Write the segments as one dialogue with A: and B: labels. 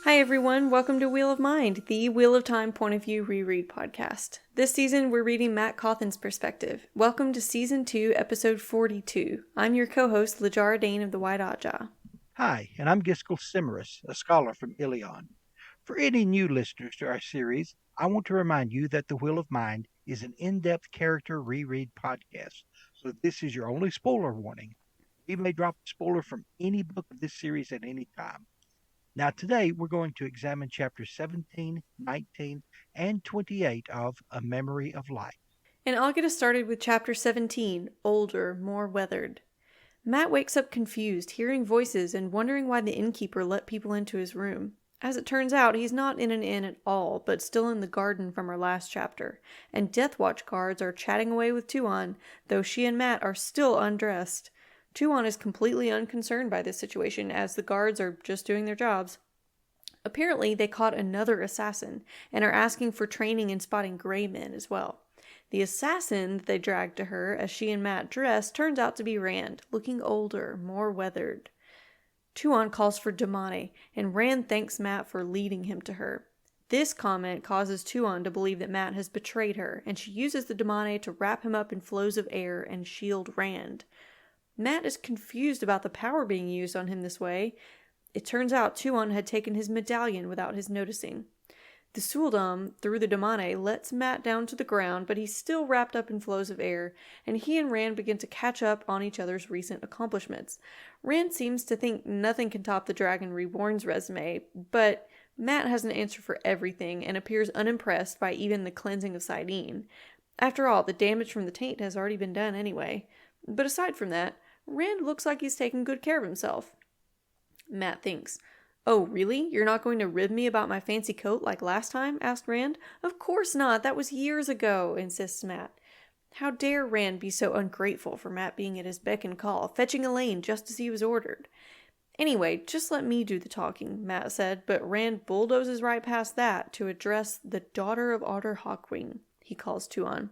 A: Hi everyone, welcome to Wheel of Mind, the Wheel of Time point of view reread podcast. This season we're reading Matt Cawthon's perspective. Welcome to Season 2, Episode 42. I'm your co-host, Lajara Dane of the White Oddjaw.
B: Hi, and I'm Giskel Simarus, a scholar from Ilion. For any new listeners to our series, I want to remind you that The Wheel of Mind is an in-depth character reread podcast, so this is your only spoiler warning. We may drop a spoiler from any book of this series at any time. Now, today we're going to examine chapters 17, 19, and 28 of A Memory of Light.
A: And I'll get us started with Chapter 17, Older, More Weathered. Matt wakes up confused, hearing voices and wondering why the innkeeper let people into his room. As it turns out, he's not in an inn at all, but still in the garden from our last chapter, and Death Watch guards are chatting away with Tuon, though she and Matt are still undressed. Tuon is completely unconcerned by this situation, as the guards are just doing their jobs. Apparently, they caught another assassin, and are asking for training in spotting gray men as well. The assassin that they dragged to her as she and Matt dress turns out to be Rand, looking older, more weathered. Tuon calls for Damane, and Rand thanks Matt for leading him to her. This comment causes Tuon to believe that Matt has betrayed her, and she uses the Damane to wrap him up in flows of air and shield Rand. Matt is confused about the power being used on him this way. It turns out Tuon had taken his medallion without his noticing. The Suldam, through the Damane, lets Matt down to the ground, but he's still wrapped up in flows of air, and he and Rand begin to catch up on each other's recent accomplishments. Rand seems to think nothing can top the Dragon Reborn's resume, but Matt has an answer for everything and appears unimpressed by even the cleansing of Sidene. After all, the damage from the taint has already been done anyway. But aside from that, Rand looks like he's taking good care of himself. Matt thinks, "Oh, really? You're not going to rib me about my fancy coat like last time?" asked Rand. "Of course not. That was years ago," insists Matt. How dare Rand be so ungrateful for Matt being at his beck and call, fetching Elaine just as he was ordered. "Anyway, just let me do the talking," Matt said, but Rand bulldozes right past that to address the daughter of Otter Hawkwing, he calls Tuon.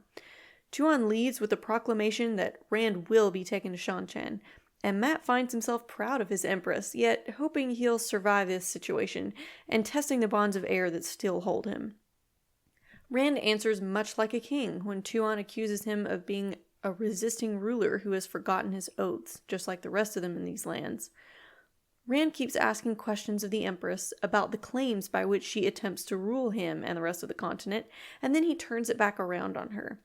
A: Tuon leads with the proclamation that Rand will be taken to Seanchan, and Matt finds himself proud of his empress, yet hoping he'll survive this situation, and testing the bonds of air that still hold him. Rand answers much like a king when Tuon accuses him of being a resisting ruler who has forgotten his oaths, just like the rest of them in these lands. Rand keeps asking questions of the Empress about the claims by which she attempts to rule him and the rest of the continent, and then he turns it back around on her.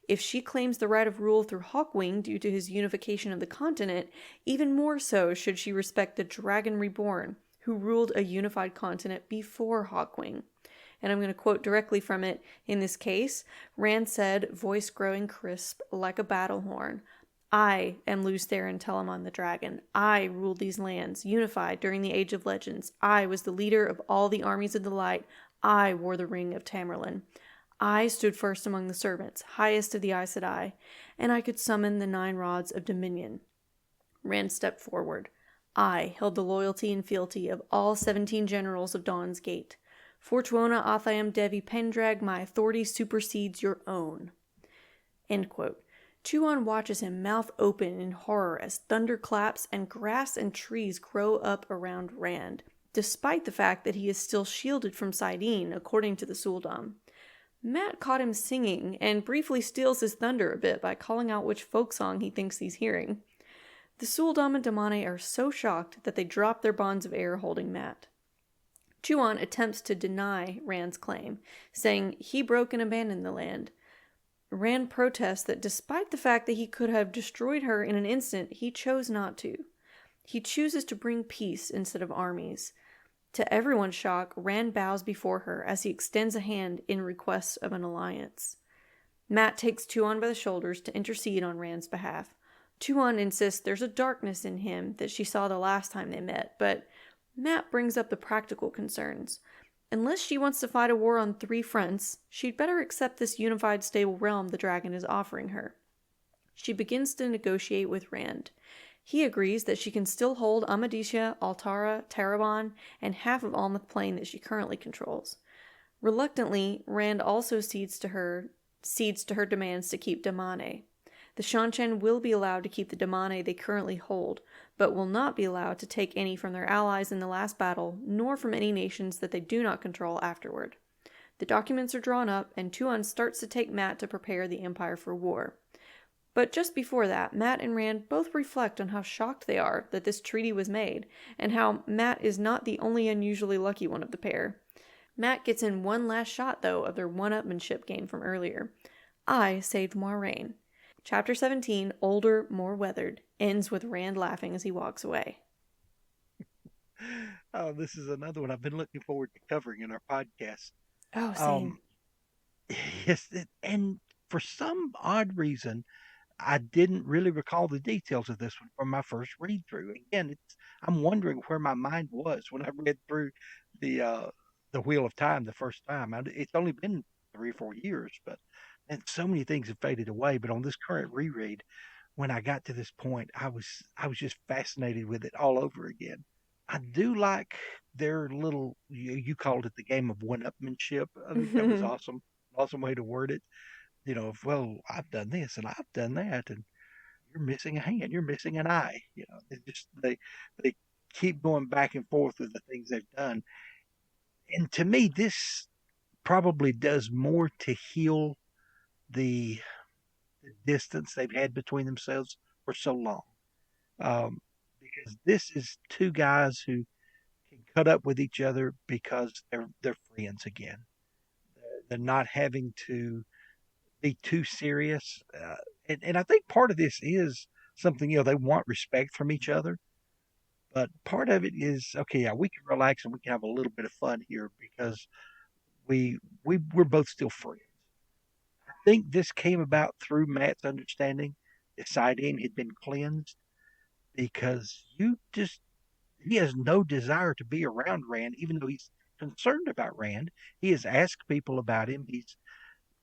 A: If she claims the right of rule through Hawkwing due to his unification of the continent, even more so should she respect the Dragon Reborn, who ruled a unified continent before Hawkwing. And I'm going to quote directly from it. In this case, Rand said, voice growing crisp like a battle horn, "I am Lews Therin Telamon the Dragon. I ruled these lands, unified during the Age of Legends. I was the leader of all the armies of the light. I wore the ring of Tamerlane. I stood first among the servants, highest of the Aes Sedai, and I could summon the 9 rods of dominion." Rand stepped forward. "I held the loyalty and fealty of all 17 generals of Dawn's Gate. For Tuona Athayam Devi Pendrag, my authority supersedes your own." End quote. Tuon watches him, mouth open in horror, as thunder claps and grass and trees grow up around Rand, despite the fact that he is still shielded from Sidene, according to the Suldam. Matt caught him singing, and briefly steals his thunder a bit by calling out which folk song he thinks he's hearing. The Suldam and Damane are so shocked that they drop their bonds of air holding Matt. Tuon attempts to deny Rand's claim, saying he broke and abandoned the land. Rand protests that despite the fact that he could have destroyed her in an instant, he chose not to. He chooses to bring peace instead of armies. To everyone's shock, Rand bows before her as he extends a hand in request of an alliance. Matt takes Tuon by the shoulders to intercede on Rand's behalf. Tuon insists there's a darkness in him that she saw the last time they met, but Matt brings up the practical concerns. Unless she wants to fight a war on 3 fronts, she'd better accept this unified, stable realm the dragon is offering her. She begins to negotiate with Rand. He agrees that she can still hold Amadisia, Altara, Tarabon, and half of Almouth Plain that she currently controls. Reluctantly, Rand also cedes to her demands to keep Damane. The Seanchan will be allowed to keep the damane they currently hold, but will not be allowed to take any from their allies in the last battle, nor from any nations that they do not control afterward. The documents are drawn up, and Tuon starts to take Mat to prepare the Empire for war. But just before that, Mat and Rand both reflect on how shocked they are that this treaty was made, and how Mat is not the only unusually lucky one of the pair. Mat gets in one last shot, though, of their one-upmanship game from earlier. I saved Moiraine. Chapter 17, Older, More Weathered, ends with Rand laughing as he walks away.
B: Oh, this is another one I've been looking forward to covering in our podcast.
A: Oh, same.
B: Um, yes, and for some odd reason, I didn't really recall the details of this one from my first read through. Again, I'm wondering where my mind was when I read through the uh, the Wheel of Time the first time. It's only been 3 or 4 years, but and so many things have faded away. But on this current reread, when I got to this point, I was just fascinated with it all over again. I do like their little you called it the game of one-upmanship. I think that was awesome. Awesome way to word it. Well, I've done this and I've done that, and you're missing a hand, you're missing an eye. They keep going back and forth with the things they've done, and to me, this probably does more to heal the, the distance they've had between themselves for so long. Because this is two guys who can cut up with each other because they're friends again. They're not having to be too serious. And I think part of this is something, they want respect from each other. But part of it is, okay, yeah, we can relax and we can have a little bit of fun here because we're both still friends. I think this came about through Matt's understanding that Sidene had been cleansed because he has no desire to be around Rand, even though he's concerned about Rand. He has asked people about him. He's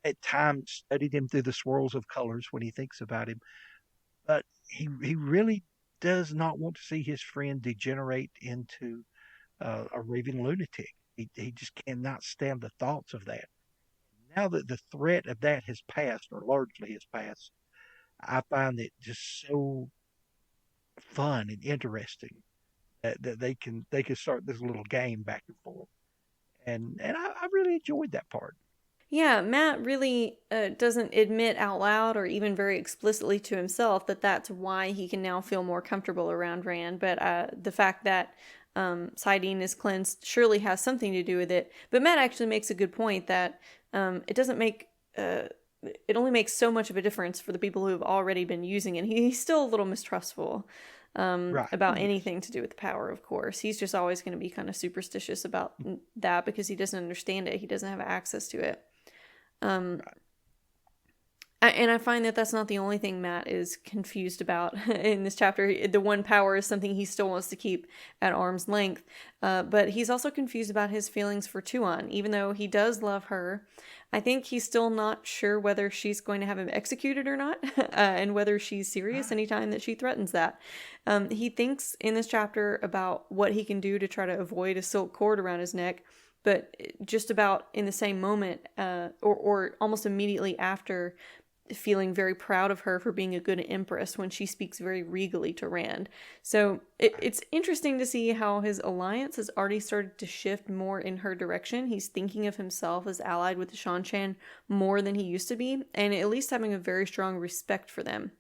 B: at times studied him through the swirls of colors when he thinks about him, but he really does not want to see his friend degenerate into a raving lunatic. He just cannot stand the thoughts of that. Now that the threat of that has passed, or largely has passed, I find it just so fun and interesting that they can start this little game back and forth, and I really enjoyed that part.
A: Yeah, Mat really doesn't admit out loud or even very explicitly to himself that that's why he can now feel more comfortable around Rand. But the fact that Sidene is cleansed surely has something to do with it. But Mat actually makes a good point that it doesn't make. It only makes so much of a difference for the people who have already been using it. He's still a little mistrustful
B: Right. Oh
A: about
B: yes.
A: anything to do with the power, of course. He's just always going to be kind of superstitious about that because he doesn't understand it. He doesn't have access to it. Um,
B: Right.
A: and I find that that's not the only thing Mat is confused about in this chapter. The one power is something he still wants to keep at arm's length, but he's also confused about his feelings for Tuon. Even though he does love her, I think he's still not sure whether she's going to have him executed or not, and whether she's serious anytime that she threatens that. He thinks in this chapter about what he can do to try to avoid a silk cord around his neck, but just about in the same moment, or almost immediately after, feeling very proud of her for being a good empress when she speaks very regally to Rand. So it's interesting to see how his alliance has already started to shift more in her direction. He's thinking of himself as allied with the Seanchan more than he used to be, and at least having a very strong respect for them.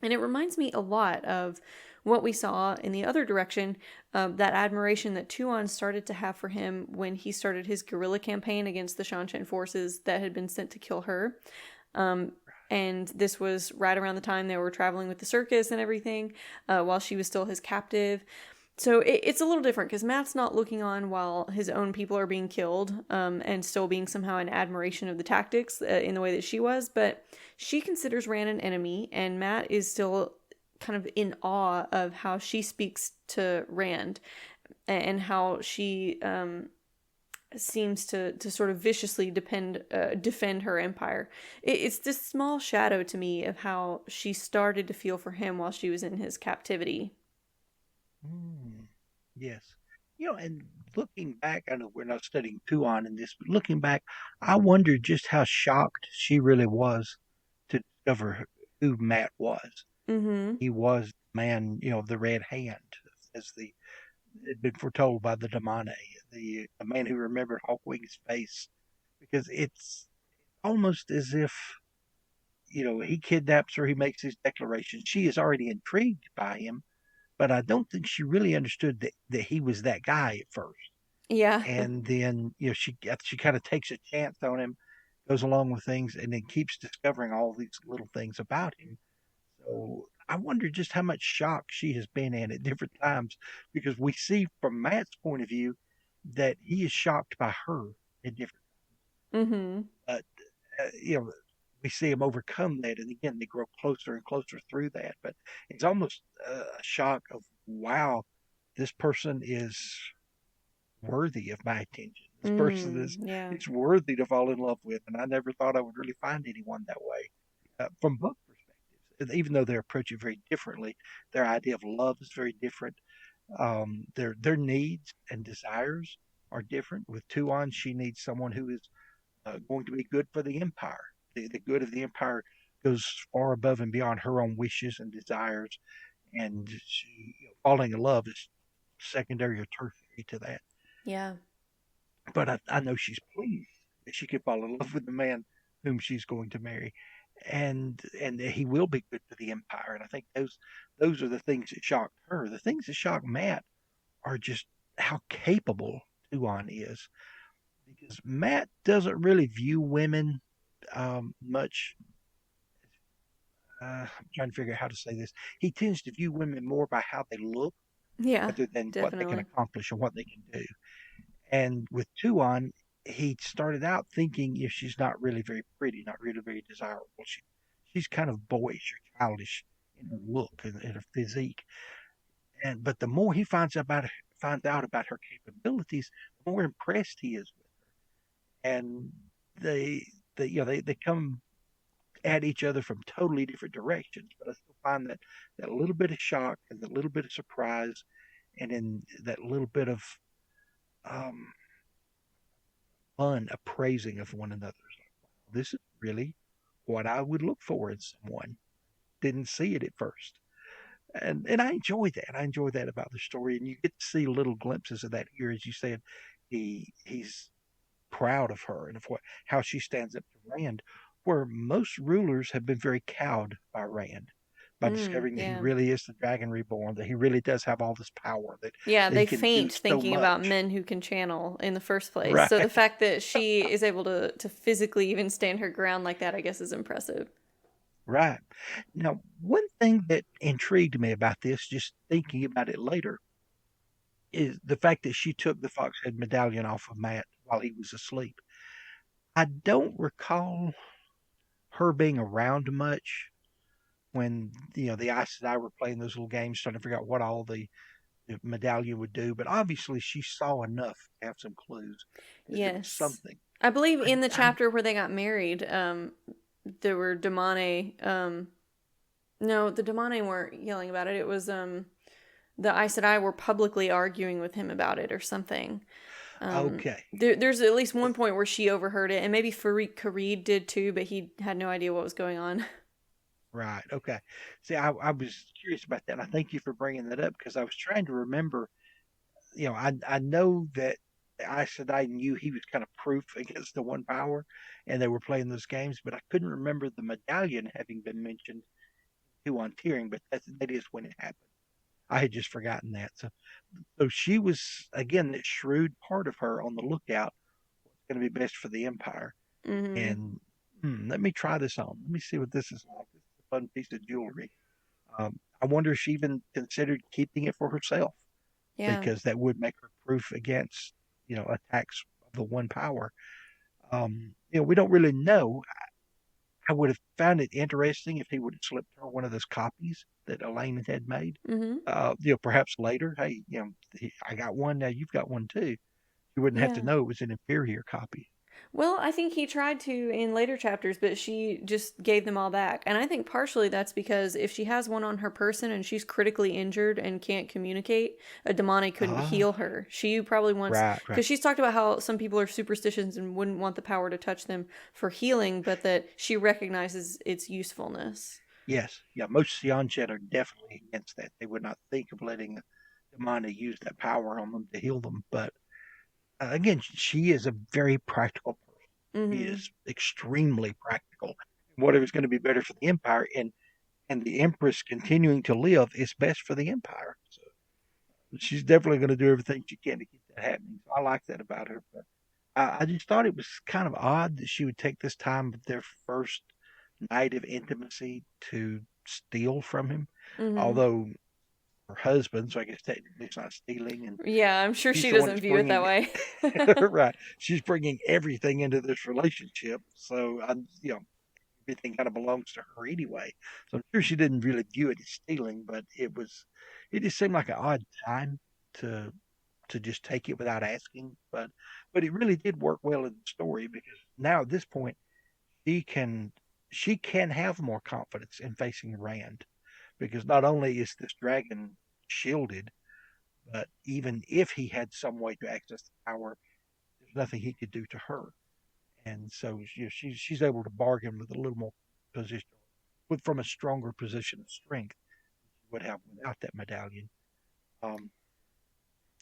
A: And it reminds me a lot of what we saw in the other direction, that admiration that Tuon started to have for him when he started his guerrilla campaign against the Seanchan forces that had been sent to kill her. Um, and this was right around the time they were traveling with the circus and everything, while she was still his captive. So it's a little different because Mat's not looking on while his own people are being killed, and still being somehow in admiration of the tactics in the way that she was. But she considers Rand an enemy, and Mat is still kind of in awe of how she speaks to Rand and how she seems to sort of viciously defend her empire. It's this small shadow to me of how she started to feel for him while she was in his captivity.
B: Mm, yes. And looking back, I know we're not studying Tuon in this, but looking back, I wondered just how shocked she really was to discover. who Matt was.
A: Mm-hmm.
B: He was the man, the red hand, as the had been foretold by the demone, the man who remembered Hawkwing's face, because it's almost as if he kidnaps her, he makes his declaration. She is already intrigued by him, but I don't think she really understood that he was that guy at first.
A: Yeah.
B: And then she kind of takes a chance on him, goes along with things, and then keeps discovering all these little things about him. So I wonder just how much shock she has been in at different times, because we see from Matt's point of view that he is shocked by her at different.
A: Mm-hmm.
B: But uh, you know, we see him overcome that, and again they grow closer and closer through that. But it's almost a shock of, wow, this person is worthy of my attention. This person
A: Yeah.
B: is worthy to fall in love with, and I never thought I would really find anyone that way. From both perspectives, even though they approach it very differently, their idea of love is very different. Their needs and desires are different. With Tuon, she needs someone who is going to be good for the Empire. The good of the Empire goes far above and beyond her own wishes and desires, and falling in love is secondary or tertiary to that.
A: Yeah.
B: But I know she's pleased that she can fall in love with the man whom she's going to marry, and that he will be good for the Empire. And I think those are the things that shocked her. The things that shocked Matt are just how capable Tuon is, because Matt doesn't really view women much. I'm trying to figure out how to say this. He tends to view women more by how they look
A: Yeah.
B: rather than what they can
A: Definitely.
B: accomplish and what they can do. And with Tuon, he started out thinking, if she's not really very pretty, not really very desirable, she's kind of boyish or childish in her look and in her physique. But the more he finds out about her capabilities, the more impressed he is with her. And they they come at each other from totally different directions. But I still find that little bit of shock and that little bit of surprise, and then that little bit of um, fun appraising of one another. This is really what I would look for in someone. Didn't see it at first. And I enjoy that. I enjoy that about the story. And you get to see little glimpses of that here. As you said, he's proud of her and of how she stands up to Rand, where most rulers have been very cowed by Rand, by discovering that he
A: Yeah.
B: really is the Dragon Reborn, that he really does have all this power,
A: Yeah,
B: that he
A: they
B: can do
A: faint
B: so
A: thinking about
B: much.
A: men who can channel in the first place. So the
B: Right.
A: fact that she is able to physically even stand her ground like that, I guess, is impressive.
B: Right. Now, one thing that intrigued me about this, just thinking about it later, is the fact that she took the Foxhead medallion off of Matt while he was asleep. I don't recall her being around much when the Ice and I were playing those little games, trying to figure out what all the medallion would do. But obviously, she saw enough to have some clues that there was
A: Yes.
B: something.
A: I believe in the
B: I
A: chapter where they got married, there were Damane, no, the Damane weren't yelling about it. It was the Aes Sedai were publicly arguing with him about it or something.
B: okay.
A: There's at least one point where she overheard it, and maybe Farik Karid did too, but he had no idea what was going on.
B: Right. Okay. See, I was curious about that. I thank you for bringing that up because I was trying to remember. I know that I said I knew he was kind of proof against the one power, and they were playing those games, but I couldn't remember the medallion having been mentioned to on Tearing, but that is when it happened. I had just forgotten that. So she was again that shrewd part of her on the lookout. What's going to be best for the Empire?
A: Mm-hmm.
B: And let me try this on. Let me see what this is like. This is a fun piece of jewelry. I wonder if she even considered keeping it for herself,
A: Yeah.
B: because that would make her proof against attacks of the one power. We don't really know. I would have found it interesting if he would have slipped her one of those copies that Elaine had made.
A: Mm-hmm.
B: Perhaps later, hey, I got one now. You've got one too. You wouldn't have to
A: Yeah.
B: know it was an inferior copy.
A: Well, I think he tried to in later chapters, but she just gave them all back. And I think partially that's because if she has one on her person and she's critically injured and can't communicate, a demonic couldn't heal
B: Ah,
A: her. She probably wants,
B: right, right.
A: because she's talked about how some people are superstitious and wouldn't want the power to touch them for healing, but that she recognizes its usefulness.
B: Yes, yeah, most Seanchan are definitely against that. They would not think of letting Damani use that power on them to heal them. But again, she is a very practical person. She
A: Mm-hmm.
B: is extremely practical. Whatever's going to be better for the Empire and the Empress continuing to live is best for the Empire. So she's definitely going to do everything she can to keep that happening. So I like that about her. But I just thought it was kind of odd that she would take this time of their first night of intimacy to steal from him.
A: Mm-hmm.
B: Although her husband, so I guess technically it's not stealing, and
A: Yeah, I'm sure
B: she's
A: she
B: the one
A: doesn't
B: that's
A: view it that
B: bringing
A: way.
B: right. She's bringing everything into this relationship. So everything kind of belongs to her anyway. So I'm sure she didn't really view it as stealing, but it just seemed like an odd time to just take it without asking. But it really did work well in the story because now at this point she can she can have more confidence in facing Rand because not only is this dragon shielded, but even if he had some way to access the power, there's nothing he could do to her. And so she's able to bargain with a little more position, with from a stronger position of strength than she would have without that medallion. Um,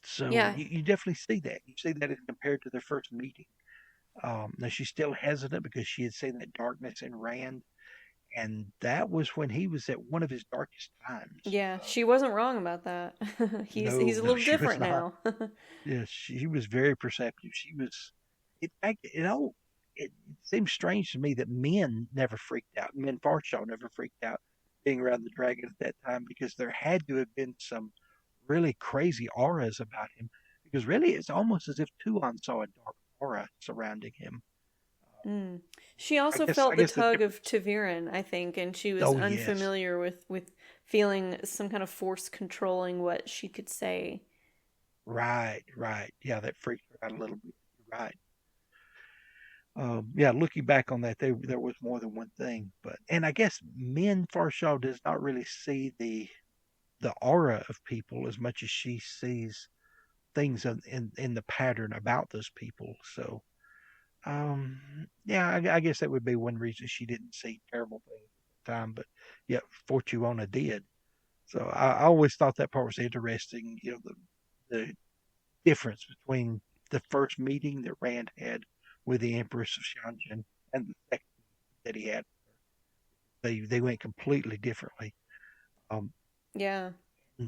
B: so
A: Yeah.
B: you definitely see that. You see that as compared to their first meeting. Now she's still hesitant because she had seen that darkness in Rand, and that was when he was at one of his darkest times.
A: Yeah, she wasn't wrong about that. He's
B: No,
A: a
B: no,
A: little
B: she was
A: different
B: not.
A: now.
B: Yes, she was very perceptive. She was, in fact, it seems strange to me that men never freaked out. Men Farshaw never freaked out being around the dragon at that time because there had to have been some really crazy auras about him. Because really, it's almost as if Tuon saw a dark aura surrounding him.
A: Mm. She
B: I
A: also
B: guess, I
A: felt the
B: guess the
A: tug of
B: difference.
A: Taviran, I think, and she was
B: Oh yes,
A: unfamiliar with feeling some kind of force controlling what she could say.
B: right, right. Yeah, that freaked her out a little bit. You're right. Yeah, looking back on that, there was more than one thing, but and I guess Min Farshaw does not really see the aura of people as much as she sees things in the pattern about those people. So, yeah, I guess that would be one reason she didn't see terrible things at the time, but yet Fortuona did. So I always thought that part was interesting. The difference between the first meeting that Rand had with the Empress of Shanjan and the second that he had. They went completely differently. Um,
A: Yeah. I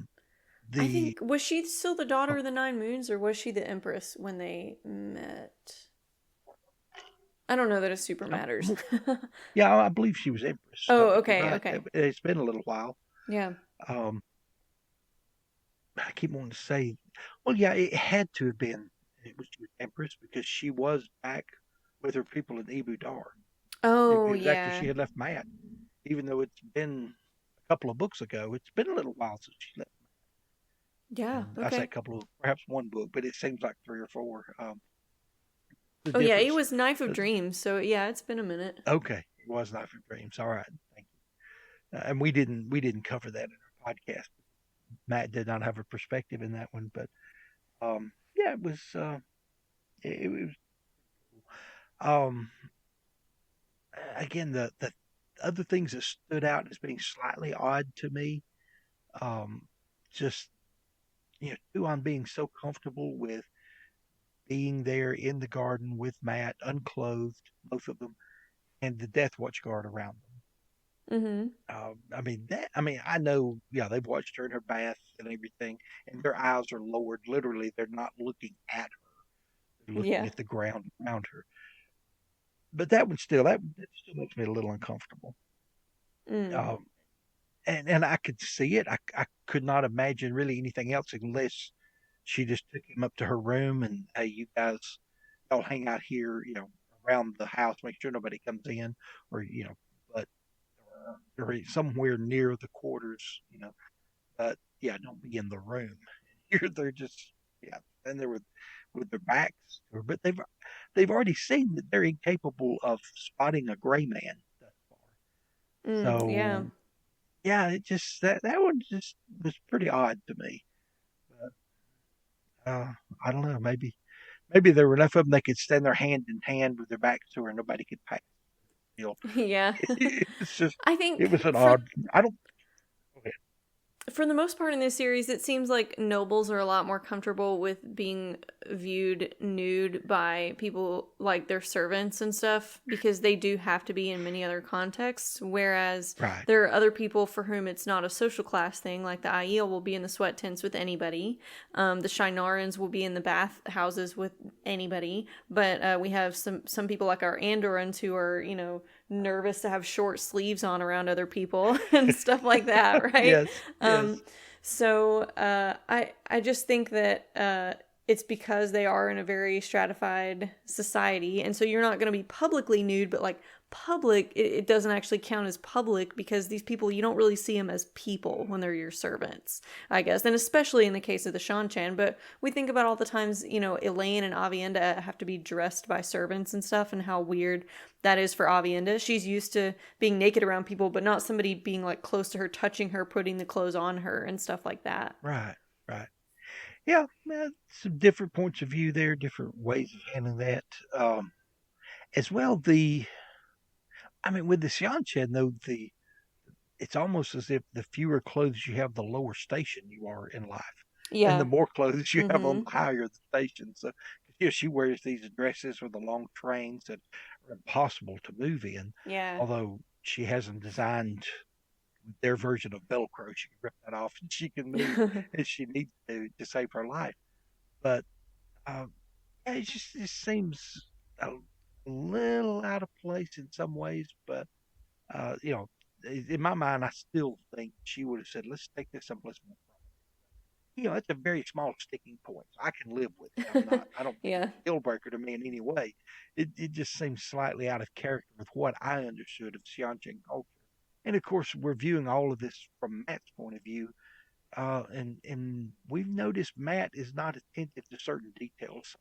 B: the
A: think, was she still the daughter
B: oh,
A: of the Nine Moons, or was she the Empress when they met? I don't know that it super
B: I,
A: matters.
B: yeah, I believe she was Empress,
A: Oh,
B: but you're
A: okay,
B: right.
A: okay.
B: It's been a little while.
A: Yeah.
B: Um, I keep wanting to say, well, yeah, it had to have been it was she was Empress because she was back with her people in Ibu Dar.
A: Oh,
B: It was after
A: yeah.
B: she had left Matt, even though it's been a couple of books ago. It's been a little while since she left.
A: Yeah,
B: And I say a
A: okay.
B: couple of, perhaps one book, but it seems like three or four. The
A: Oh, yeah, it
B: difference.
A: was Knife of
B: Uh,
A: Dreams, so yeah, it's been a minute.
B: okay, it was Knife of Dreams. All right, thank you. And we didn't cover that in our podcast. Matt did not have a perspective in that one, but yeah, it was. It was um, again the other things that stood out as being slightly odd to me. Um, just Tuan being so comfortable with being there in the garden with Matt, unclothed, both of them, and the Death Watch guard around them.
A: Mm-hmm.
B: I mean that. I mean, I know. Yeah, they've watched her in her bath and everything, and their eyes are lowered. Literally, they're not looking at her; they're looking
A: Yeah.
B: at the ground around her. But that still makes me a little uncomfortable.
A: Mm.
B: Um, and I could see it. I could not imagine really anything else unless she just took him up to her room and hey, you guys all hang out here, around the house, make sure nobody comes in, or but or somewhere near the quarters, but yeah, don't be in the room. Here they're just yeah, and they're with their backs, but they've already seen that they're incapable of spotting a gray man thus far.
A: Mm. Yeah.
B: So yeah, it just that one just was pretty odd to me. But, I don't know, maybe there were enough of them they could stand there hand in hand with their backs to her and nobody could pass. deal.
A: Yeah.
B: It's just,
A: I
B: it
A: think
B: was an odd. I don't. Go ahead.
A: for the most part in this series, it seems like nobles are a lot more comfortable with being viewed nude by people like their servants and stuff because they do have to be in many other contexts. Whereas
B: Right.
A: there are other people for whom it's not a social class thing, like the Aiel will be in the sweat tents with anybody. The Shinarans will be in the bath houses with anybody. But we have some people like our Andorans who are, nervous to have short sleeves on around other people and stuff like that, right?
B: Yes.
A: Um,
B: Yes.
A: I just think that it's because they are in a very stratified society, and so you're not going to be publicly nude, but like public, it doesn't actually count as public because these people you don't really see them as people when they're your servants, I guess, and especially in the case of the Seanchan. But we think about all the times Elaine and Avienda have to be dressed by servants and stuff, and how weird that is for Avienda. She's used to being naked around people, but not somebody being like close to her, touching her, putting the clothes on her, and stuff like that.
B: Right. Right. Yeah. Some different points of view there, different ways of handling that. Um, as well, I mean, with the Seanchan, though, it's almost as if the fewer clothes you have, the lower station you are in life, and the
A: Yeah.
B: more clothes you have,
A: Mm-hmm.
B: on the higher the station. So, here she wears these dresses with the long trains that are impossible to move in.
A: Yeah.
B: Although she hasn't designed their version of Velcro, she can rip that off and she can move as she needs to save her life. But uh, yeah, it seems a little out of place in some ways, but you know, in my mind, I still think she would have said, "Let's take this someplace more." It's a very small sticking point. I can live with it. I don't think
A: Yeah.
B: it's a deal breaker to me in any way. It just seems slightly out of character with what I understood of Seanchan culture. And of course, we're viewing all of this from Matt's point of view. And we've noticed Matt is not attentive to certain details.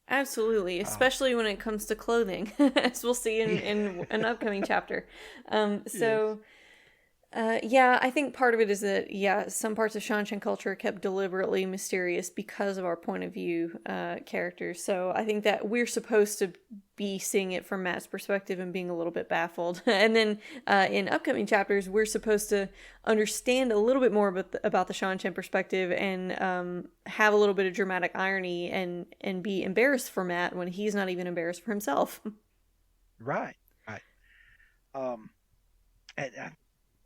A: Absolutely,
B: Um,
A: especially when it comes to clothing, as we'll see in,
B: yeah,
A: in an upcoming chapter. Um,
B: yes,
A: so yeah, I think part of it is that, yeah, some parts of Shanshan culture are kept deliberately mysterious because of our point of view characters. So I think that we're supposed to be seeing it from Matt's perspective and being a little bit baffled. And then in upcoming chapters, we're supposed to understand a little bit more about the Shanshan perspective and have a little bit of dramatic irony and be embarrassed for Matt when he's not even embarrassed for himself.
B: right, right. Um, and I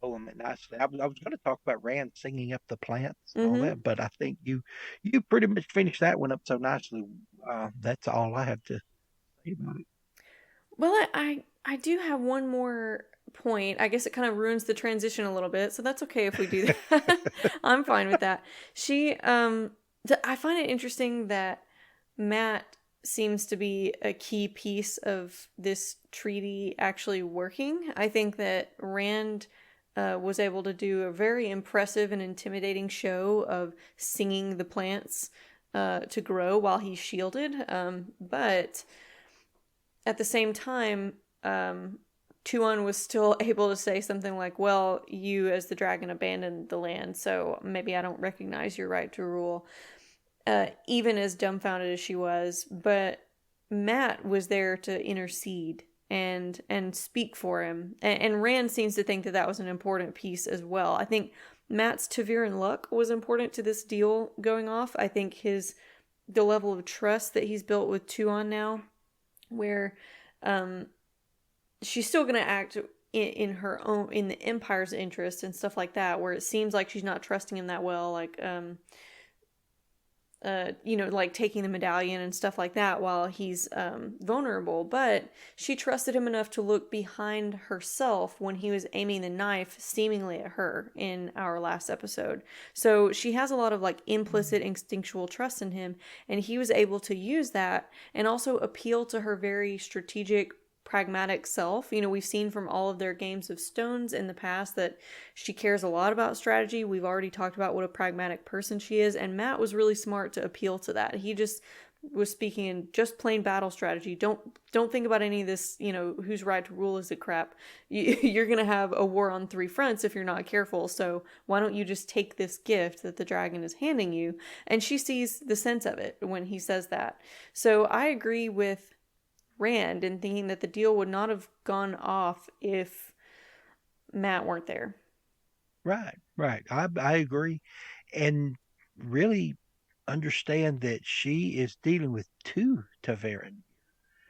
B: told him it nicely. I was going to talk about Rand singing up the plants and all
A: Mm-hmm.
B: that, but I think you pretty much finished that one up so nicely. That's all I have to say about it.
A: Well, I do have one more point. I guess it kind of ruins the transition a little bit, so that's okay if we do that. I'm fine with that. I find it interesting that Matt seems to be a key piece of this treaty actually working. I think that Rand was able to do a very impressive and intimidating show of singing the plants to grow while he's shielded. But at the same time, Tuon was still able to say something like, well, you as the dragon abandoned the land, so maybe I don't recognize your right to rule, even as dumbfounded as she was. But Matt was there to intercede and speak for him. And Rand seems to think that that was an important piece as well. I think Matt's Taviran luck was important to this deal going off. I think the level of trust that he's built with Tuon now, where um, she's still going to act in her own, in the Empire's interest and stuff like that, where it seems like she's not trusting him that well, like like taking the medallion and stuff like that while he's vulnerable. But she trusted him enough to look behind herself when he was aiming the knife seemingly at her in our last episode. So she has a lot of like implicit instinctual trust in him, and he was able to use that and also appeal to her very strategic, pragmatic self. We've seen from all of their games of stones in the past that she cares a lot about strategy. We've already talked about what a pragmatic person she is, and Matt was really smart to appeal to that. He just was speaking in just plain battle strategy. Don't think about any of this, whose right to rule is it crap. You're going to have a war on three fronts if you're not careful. So why don't you just take this gift that the dragon is handing you? And she sees the sense of it when he says that. So I agree with Rand and thinking that the deal would not have gone off if Matt weren't there.
B: Right, right. I agree. And really understand that she is dealing with two Taveran.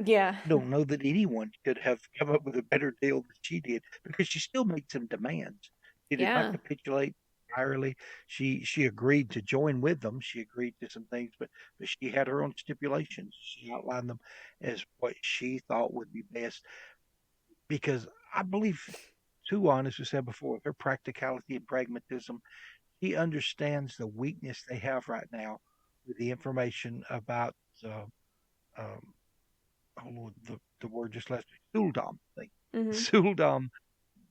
A: Yeah.
B: I don't know that anyone could have come up with a better deal than she did because she still made some demands. She did not
A: Yeah.
B: capitulate entirely. She agreed to join with them. She agreed to some things, but she had her own stipulations. She outlined them as what she thought would be best because I believe Tuan, as we said before, with her practicality and pragmatism, he understands the weakness they have right now with the information about uh, um, oh Lord, the word just left me, Suldam thing.
A: Mm-hmm.
B: Suldam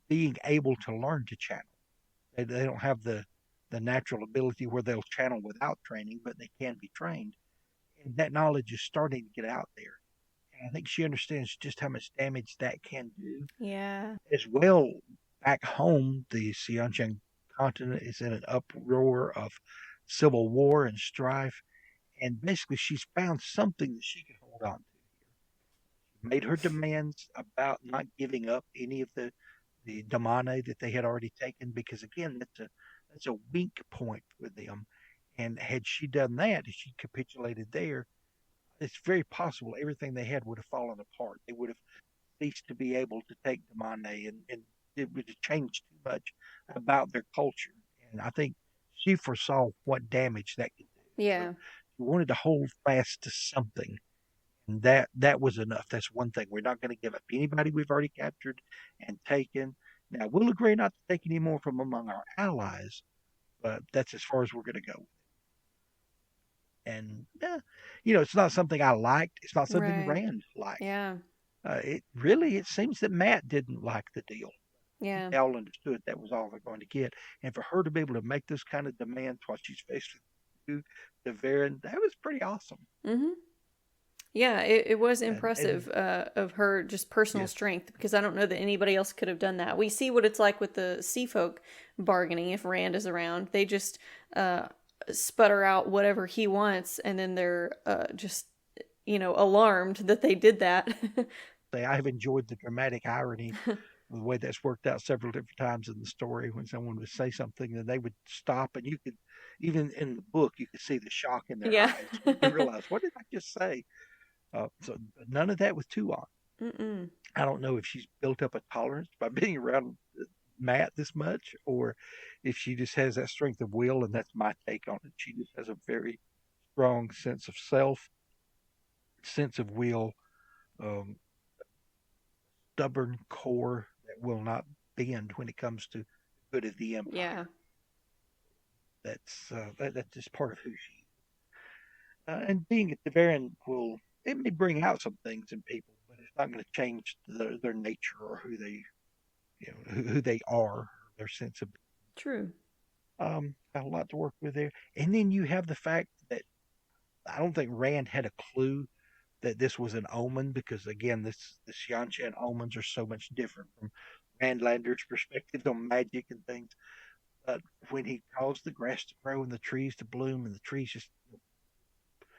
B: being able to learn to channel. They don't have the natural ability where they'll channel without training, but they can be trained. And that knowledge is starting to get out there. And I think she understands just how much damage that can do.
A: Yeah.
B: As well, back home, the Seanchan continent is in an uproar of civil war and strife. And basically, she's found something that she can hold on to. Made her demands about not giving up any of the damane that they had already taken, because again, that's a weak point for them. And had she done that, if she capitulated there, it's very possible everything they had would have fallen apart. They would have ceased to be able to take damane, and it would have changed too much about their culture. And I think she foresaw what damage that could do. So
A: Yeah.
B: she wanted to hold fast to something, and that was enough. That's one thing. We're not going to give up anybody we've already captured and taken. Now we'll agree not to take any more from among our allies, but that's as far as we're going to go. And it's not something I liked. It's not something
A: Right.
B: Rand liked.
A: Yeah.
B: It seems that Matt didn't like the deal.
A: Yeah.
B: They all understood that was all they're going to get, and for her to be able to make this kind of demands while she's faced with the Varen, that was pretty awesome.
A: Mm-hmm. Yeah, it was
B: And
A: impressive of her just personal
B: yes,
A: strength because I don't know that anybody else could have done that. We see what it's like with the sea folk bargaining if Rand is around. They just uh, sputter out whatever he wants and then they're just, alarmed that they did that.
B: say I have enjoyed the dramatic irony the way that's worked out several different times in the story when someone would say something and they would stop and you could even in the book you could see the shock in their
A: Yeah.
B: eyes when they realize what did I just say. So none of that with Tuon.
A: Mm-mm.
B: I don't know if she's built up a tolerance by being around Matt this much or if she just has that strength of will, and that's my take on it. She just has a very strong sense of self, sense of will, um, stubborn core that will not bend when it comes to the good of the
A: Yeah.
B: empire. That's just part of who she is. And being at the Baron will it may bring out some things in people, but it's not going to change their nature or who they who they are, their sense of
A: True.
B: got a lot to work with there. And then you have the fact that I don't think Rand had a clue that this was an omen because again, the Seanchan omens are so much different from Randlander's perspective on magic and things. But when he caused the grass to grow and the trees to bloom and the trees just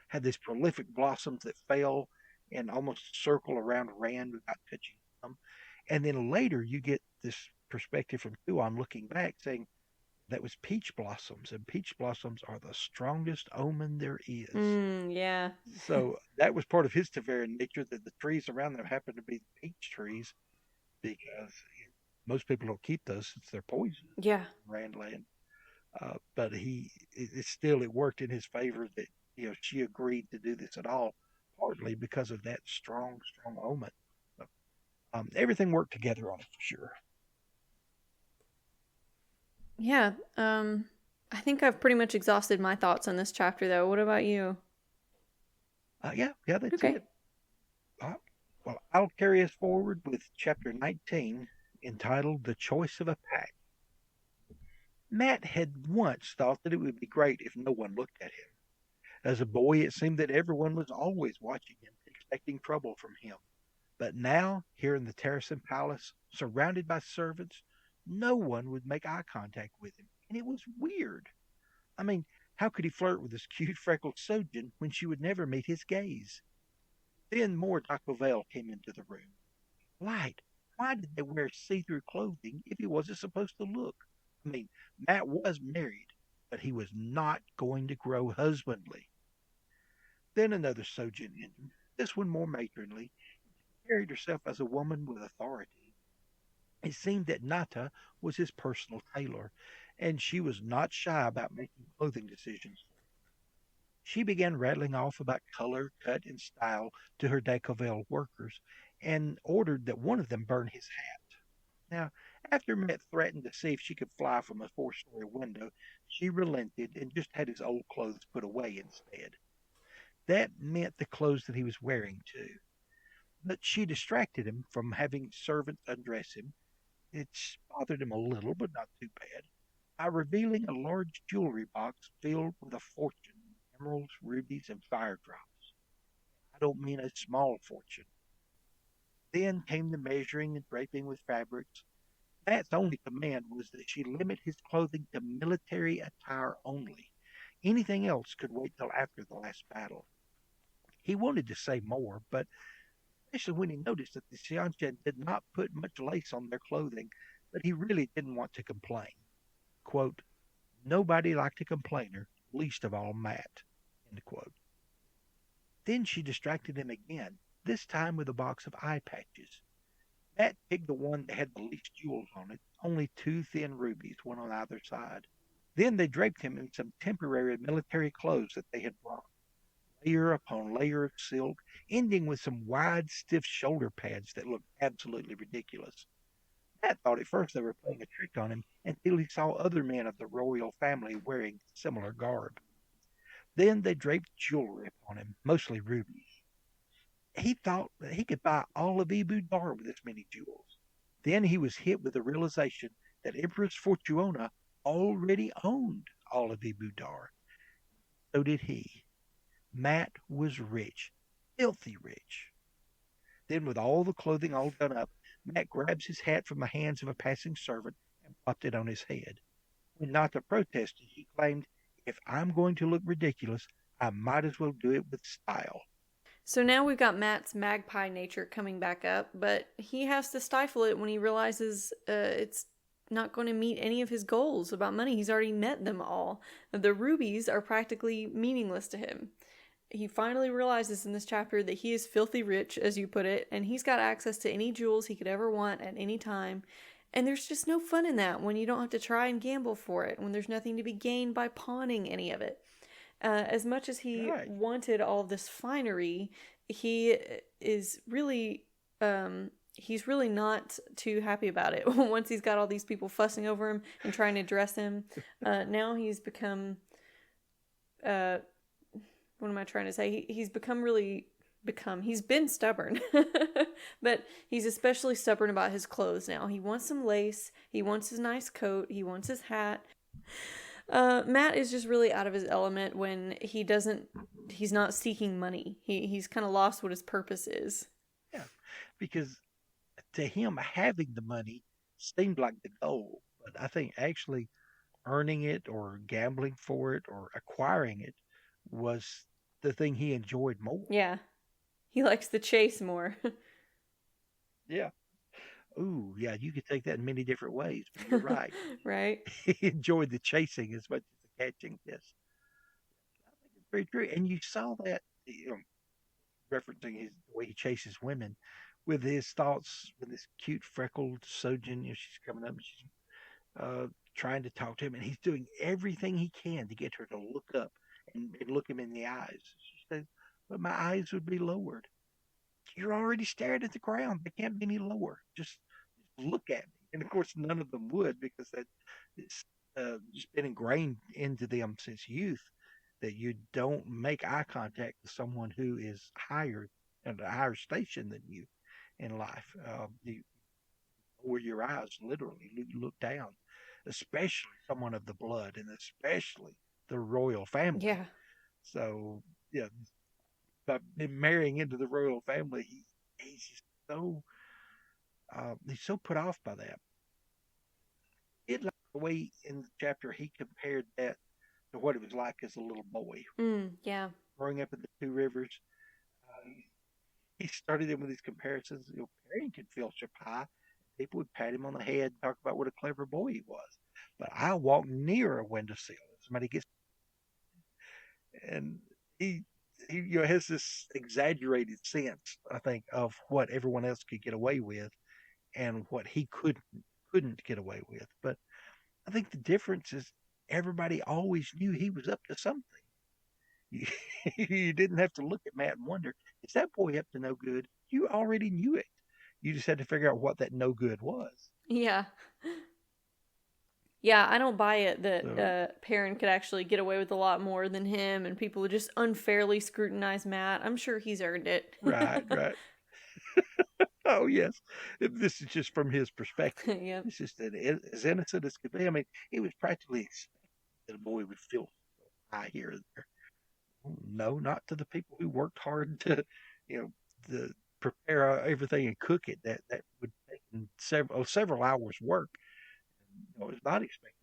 B: had these prolific blossoms that fell and almost circle around Rand without touching him. And then later you get this perspective from Tuon looking back saying that was peach blossoms, and peach blossoms are the strongest omen there is.
A: Yeah.
B: So that was part of his Tavarian nature that the trees around them happen to be peach trees because most people don't keep those since they're poison
A: Yeah.
B: in Randland. But it still it worked in his favor that she agreed to do this at all, partly because of that strong omen. So, everything worked together on it for sure.
A: Yeah. I think I've pretty much exhausted my thoughts on this chapter though. What about you?
B: Yeah, that's
A: Okay.
B: it. Uh, well, I'll carry us forward with chapter 19, entitled "The Choice of a Pack." Matt had once thought that it would be great if no one looked at him. As a boy, it seemed that everyone was always watching him, expecting trouble from him. But now, here in the Terracin Palace, surrounded by servants, no one would make eye contact with him. And it was weird. I mean, how could he flirt with this cute, freckled Sojin when she would never meet his gaze? Then more Vale came into the room. Light. Why did they wear see-through clothing if he wasn't supposed to look? I mean, Matt was married, but he was not going to grow husbandly. Then another Sojin entered, this one more matronly, carried herself as a woman with authority. It seemed that Nata was his personal tailor, and she was not shy about making clothing decisions. She began rattling off about color, cut, and style to her Decauville workers, and ordered that one of them burn his hat. Now, after Met threatened to see if she could fly from a 4-story window, she relented and just had his old clothes put away instead. That meant the clothes that he was wearing, too. But she distracted him from having servants undress him. It bothered him a little, but not too bad, by revealing a large jewelry box filled with a fortune, emeralds, rubies, and fire drops. I don't mean a small fortune. Then came the measuring and draping with fabrics. Pat's only command was that she limit his clothing to military attire only. Anything else could wait till after the last battle. He wanted to say more, but especially when he noticed that the Seanchan did not put much lace on their clothing, but he really didn't want to complain. Quote, nobody liked a complainer, least of all Matt. End quote. Then she distracted him again, this time with a box of eye patches. Matt picked the one that had the least jewels on it, only 2 thin rubies, one on either side. Then they draped him in some temporary military clothes that they had brought, layer upon layer of silk, ending with some wide, stiff shoulder pads that looked absolutely ridiculous. Matt thought at first they were playing a trick on him until he saw other men of the royal family wearing similar garb. Then they draped jewelry upon him, mostly rubies. He thought that he could buy all of Ibu Dar with this many jewels. Then he was hit with the realization that Empress Fortuona already owned all of Ibu Dar. So did he. Matt was rich, filthy rich. Then, with all the clothing all done up, Matt grabs his hat from the hands of a passing servant and popped it on his head. When Nata protested, he claimed, if I'm going to look ridiculous, I might as well do it with style.
A: So now we've got Matt's magpie nature coming back up, but he has to stifle it when he realizes it's not going to meet any of his goals about money. He's already met them all. The rubies are practically meaningless to him. He finally realizes in this chapter that he is filthy rich, as you put it, and he's got access to any jewels he could ever want at any time. And there's just no fun in that when you don't have to try and gamble for it, when there's nothing to be gained by pawning any of it. As much as he
B: Right.
A: wanted all of this finery, he is really he's really not too happy about it. Once he's got all these people fussing over him and trying to dress him, now he's become what am I trying to say? He's become really become he's been stubborn, but he's especially stubborn about his clothes now. He wants some lace, he wants his nice coat, he wants his hat. Matt is just really out of his element when he's not seeking money. He's kind of lost what his purpose is.
B: Yeah. Because to him, having the money seemed like the goal. But I think actually earning it or gambling for it or acquiring it was the thing he enjoyed more.
A: Yeah. He likes the chase more.
B: Yeah. Ooh, yeah, you could take that in many different ways, but you're right.
A: Right?
B: He enjoyed the chasing as much as the catching. Yes. I think it's very true. And you saw that, referencing the way he chases women with his thoughts with this cute freckled Sojin. She's coming up and she's uh, trying to talk to him, and he's doing everything he can to get her to look up and look him in the eyes. She says, but my eyes would be lowered. You're already staring at the ground. They can't be any lower. Just look at me. And of course, none of them would because it's just been ingrained into them since youth that you don't make eye contact with someone who is higher at a higher station than you in life. You lower your eyes, literally, you look down, especially someone of the blood and especially the royal family.
A: Yeah.
B: So, yeah, by marrying into the royal family, he's just he's so put off by that. It like the way in the chapter he compared that to what it was like as a little boy
A: Yeah.
B: growing up in the Two Rivers. started in with these comparisons. Perry could filch a pie. People would pat him on the head, talk about what a clever boy he was. But I walk near a windowsill. Somebody gets, and he, he has this exaggerated sense, I think, of what everyone else could get away with and what he couldn't get away with. But I think the difference is everybody always knew he was up to something. You, you didn't have to look at Matt and wonder, is that boy up to no good? You already knew it. You just had to figure out what that no good was.
A: Yeah. Yeah, I don't buy it that
B: So,
A: Perrin could actually get away with a lot more than him, and people would just unfairly scrutinize Matt. I'm sure he's earned it.
B: right, right. Oh, yes. This is just from his perspective.
A: Yep.
B: It's just that as innocent as could be. I mean, it was practically expected that a boy would feel high here or there. No, not to the people who worked hard to, you know, to prepare everything and cook it. That would take several hours work. It's not expected.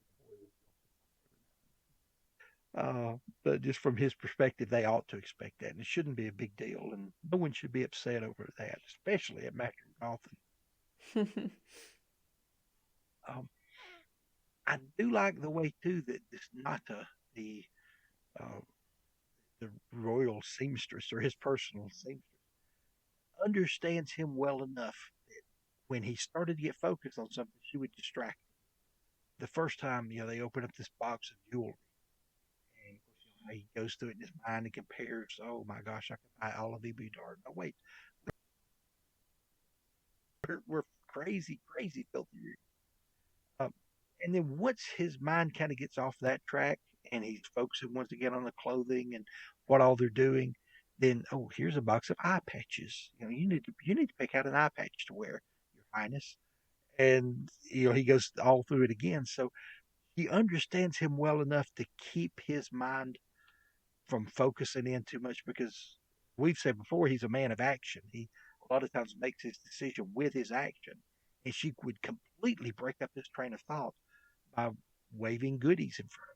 B: But just from his perspective, they ought to expect that, and it shouldn't be a big deal, and no one should be upset over that, especially at Master Golfing. Um, I do like the way too that this Nata, uh, the royal seamstress or his personal seamstress, understands him well enough that when he started to get focused on something, she would distract him. The first time, they open up this box of jewelry, and of course, he goes through it in his mind and compares. Oh my gosh, I could buy all of Ibudar. No, wait, we're crazy, crazy, filthy. Um, and then once his mind kind of gets off that track and he's focusing once again on the clothing and what all they're doing, then here's a box of eye patches. You need to pick out an eye patch to wear, Your Highness. And he goes all through it again. So he understands him well enough to keep his mind from focusing in too much because we've said before he's a man of action. He a lot of times makes his decision with his action, and she would completely break up his train of thought by waving goodies in front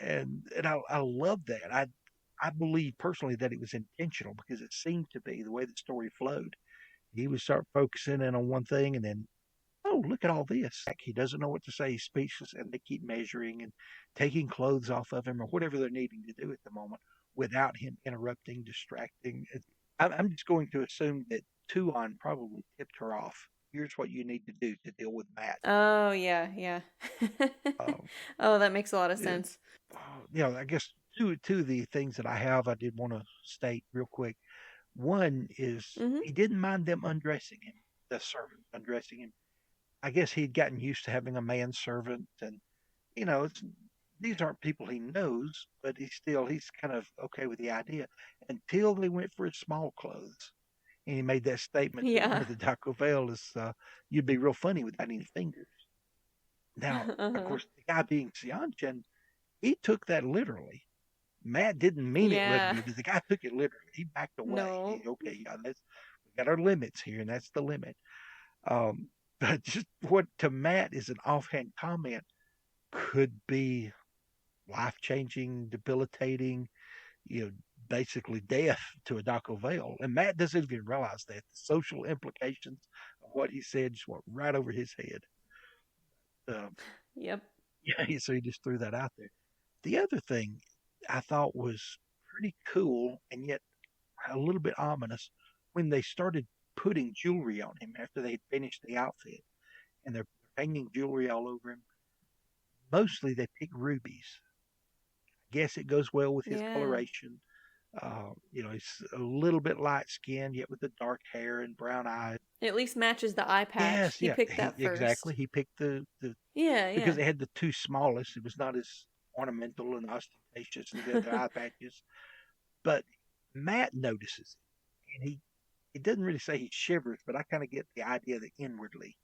B: of him. And I love that. I believe personally that it was intentional because it seemed to be the way the story flowed. He would start focusing in on one thing and then, oh, look at all this. He doesn't know what to say. He's speechless, and they keep measuring and taking clothes off of him or whatever they're needing to do at the moment without him interrupting, distracting. I'm just going to assume that Tuon probably tipped her off. Here's what you need to do to deal with Matt.
A: Oh, yeah, yeah.
B: Um,
A: Oh, that makes a lot of
B: yeah,
A: sense.
B: I guess two of the things that I did want to state real quick. One is
A: Mm-hmm.
B: he didn't mind them undressing him, the servant undressing him. I guess he'd gotten used to having a manservant, and these aren't people he knows, but he's kind of okay with the idea until they went for his small clothes, and he made that statement to one
A: Yeah.
B: of the Taco Bell is, "You'd be real funny without any fingers." Now, of
A: Uh-huh.
B: course, the guy being Seanchan, he took that literally. Matt didn't mean it
A: Yeah.
B: literally, but the guy took it literally. He backed away.
A: No.
B: Okay, yeah, we got our limits here, and that's the limit. Um, but just what to Matt is an offhand comment could be life changing, debilitating, you know, basically death to a Daco Vale. And Matt doesn't even realize that. The social implications of what he said just went right over his head. Um,
A: Yep.
B: yeah, so he just threw that out there. The other thing I thought was pretty cool and yet a little bit ominous when they started putting jewelry on him after they had finished the outfit and they're hanging jewelry all over him. Mostly they pick rubies. I guess it goes well with his
A: Yeah.
B: coloration. He's a little bit light skinned, yet with the dark hair and brown eyes.
A: At least matches the eye patch.
B: Yes,
A: He
B: yeah,
A: picked
B: he
A: that
B: exactly.
A: first.
B: He picked the
A: Yeah,
B: because
A: yeah.
B: they had the two smallest. It was not as ornamental and ostentatious as the other eye patches. But Matt notices it, and he doesn't really say he shivers, but I kind of get the idea that inwardly